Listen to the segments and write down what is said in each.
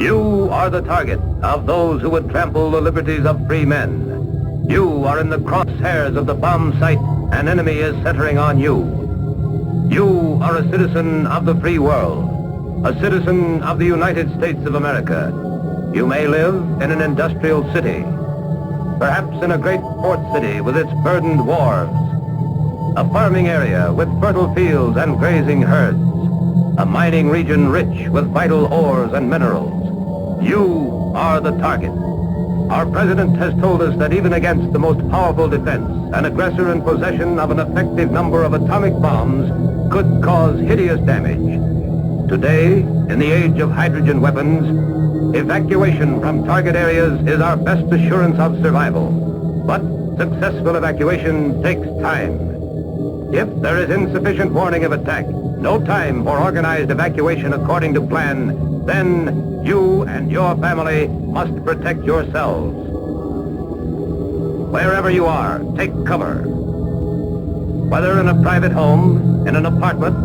You are the target of those who would trample the liberties of free men. You are in the crosshairs of the bomb sight. An enemy is centering on you. You are a citizen of the free world, a citizen of the United States of America. You may live in an industrial city, perhaps in a great port city with its burdened wharves, a farming area with fertile fields and grazing herds, a mining region rich with vital ores and minerals. You are the target. Our president has told us that even against the most powerful defense, an aggressor in possession of an effective number of atomic bombs could cause hideous damage. Today, in the age of hydrogen weapons, evacuation from target areas is our best assurance of survival. But successful evacuation takes time. If there is insufficient warning of attack, no time for organized evacuation according to plan, then you and your family must protect yourselves. Wherever you are, take cover. Whether in a private home, in an apartment,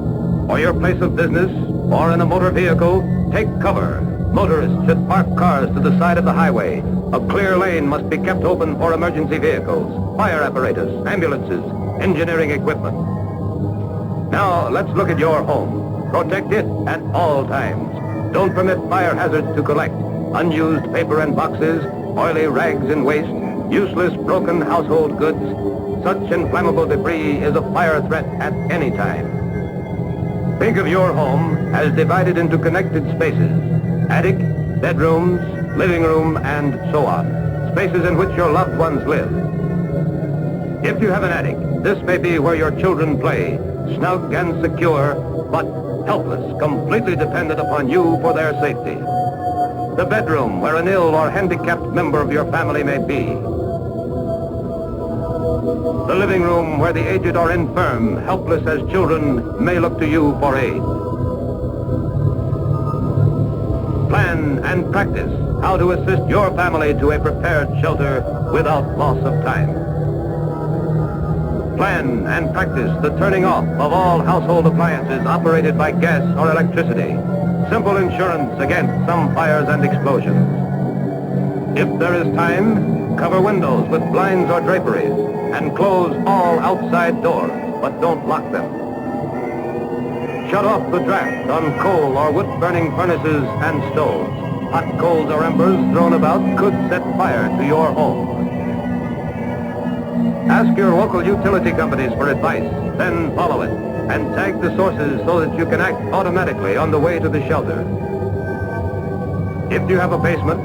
or your place of business, or in a motor vehicle, take cover. Motorists should park cars to the side of the highway. A clear lane must be kept open for emergency vehicles, fire apparatus, ambulances, engineering equipment. Now, let's look at your home. Protect it at all times. Don't permit fire hazards to collect. Unused paper and boxes, oily rags and waste, useless broken household goods. Such inflammable debris is a fire threat at any time. Think of your home as divided into connected spaces. Attic, bedrooms, living room, and so on. Spaces in which your loved ones live. If you have an attic, this may be where your children play, snug and secure, but helpless, completely dependent upon you for their safety. The bedroom where an ill or handicapped member of your family may be. The living room where the aged or infirm, helpless as children, may look to you for aid. Plan and practice how to assist your family to a prepared shelter without loss of time. Plan and practice the turning off of all household appliances operated by gas or electricity. Simple insurance against some fires and explosions. If there is time, cover windows with blinds or draperies and close all outside doors, but don't lock them. Shut off the draft on coal or wood-burning furnaces and stoves. Hot coals or embers thrown about could set fire to your home. Ask your local utility companies for advice, then follow it, and tag the sources so that you can act automatically on the way to the shelter. If you have a basement,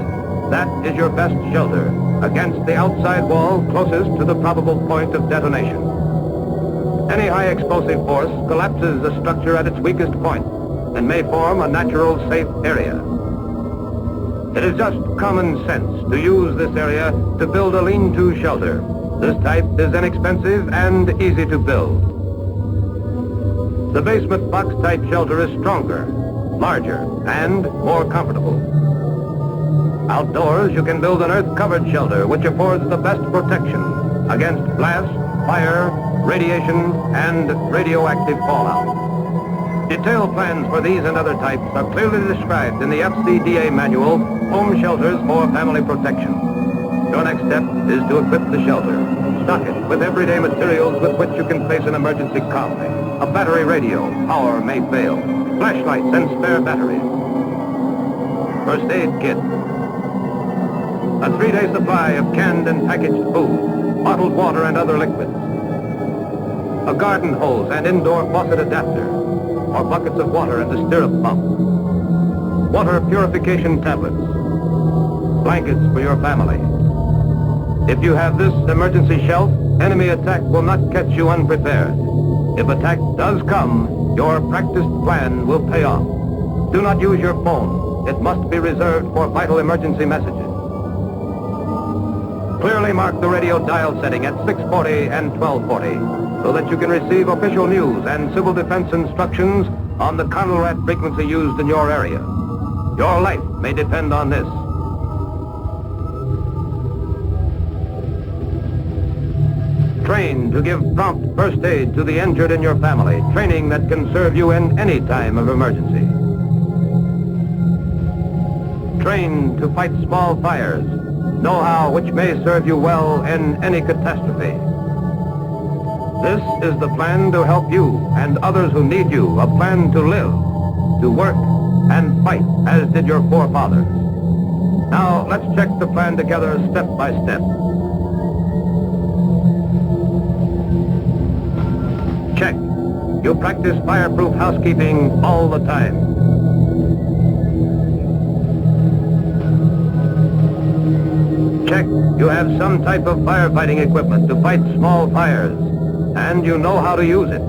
that is your best shelter against the outside wall closest to the probable point of detonation. Any high explosive force collapses a structure at its weakest point and may form a natural safe area. It is just common sense to use this area to build a lean-to shelter. This type is inexpensive and easy to build. The basement box-type shelter is stronger, larger, and more comfortable. Outdoors, you can build an earth-covered shelter which affords the best protection against blast, fire, radiation, and radioactive fallout. Detailed plans for these and other types are clearly described in the FCDA manual, Home Shelters for Family Protection. Your next step is to equip the shelter. Stock it with everyday materials with which you can face an emergency calmly. A battery radio, power may fail. Flashlights and spare batteries. First aid kit. A 3-day supply of canned and packaged food, bottled water and other liquids. A garden hose and indoor faucet adapter, or buckets of water and a stirrup pump. Water purification tablets. Blankets for your family. If you have this emergency shelf, enemy attack will not catch you unprepared. If attack does come, your practiced plan will pay off. Do not use your phone. It must be reserved for vital emergency messages. Clearly mark the radio dial setting at 640 and 1240 so that you can receive official news and civil defense instructions on the Conelrad frequency used in your area. Your life may depend on this. Train to give prompt first aid to the injured in your family, training that can serve you in any time of emergency. trained to fight small fires, know-how which may serve you well in any catastrophe. This is the plan to help you and others who need you, a plan to live, to work, and fight as did your forefathers. Now, let's check the plan together step by step. Check. You practice fireproof housekeeping all the time. Check. You have some type of firefighting equipment to fight small fires, and you know how to use it.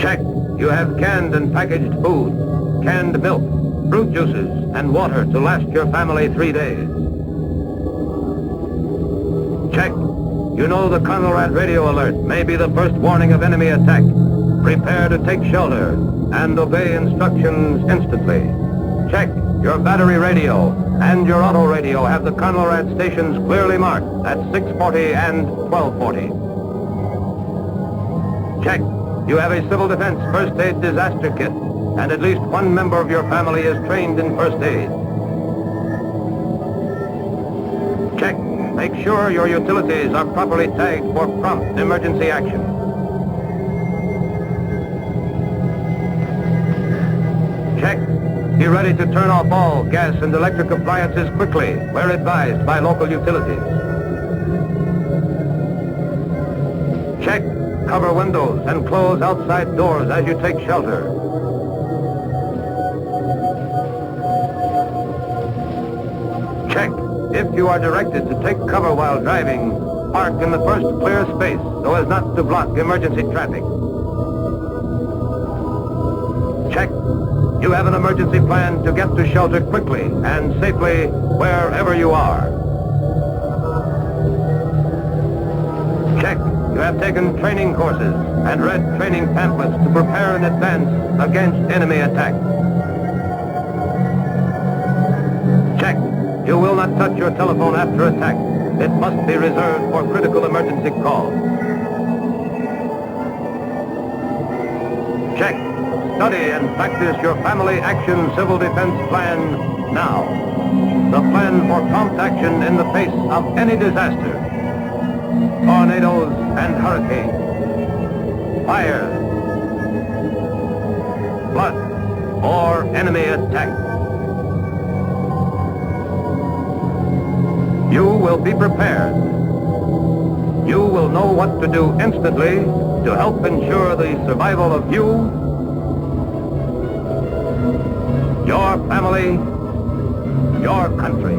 Check. You have canned and packaged food, canned milk, fruit juices, and water to last your family 3 days. Check. You know the Conrad radio alert may be the first warning of enemy attack. Prepare to take shelter and obey instructions instantly. Check. Your battery radio and your auto radio have the Conrad stations clearly marked at 640 and 1240. Check. You have a civil defense first aid disaster kit, and at least one member of your family is trained in first aid. Check. Make sure your utilities are properly tagged for prompt emergency action. Check. Be ready to turn off all gas and electric appliances quickly, where advised by local utilities. Check. Cover windows and close outside doors as you take shelter. Check. If you are directed to take cover while driving, park in the first clear space so as not to block emergency traffic. Check. You have an emergency plan to get to shelter quickly and safely wherever you are. Check. You have taken training courses and read training pamphlets to prepare in advance against enemy attack. Check. You will not touch your telephone after attack. It must be reserved for critical emergency calls. Check. Study and practice your family action civil defense plan now. The plan for prompt action in the face of any disaster. Tornadoes and hurricanes. Fire. Flood. Or enemy attack. You will be prepared. You will know what to do instantly to help ensure the survival of you, your family, your country.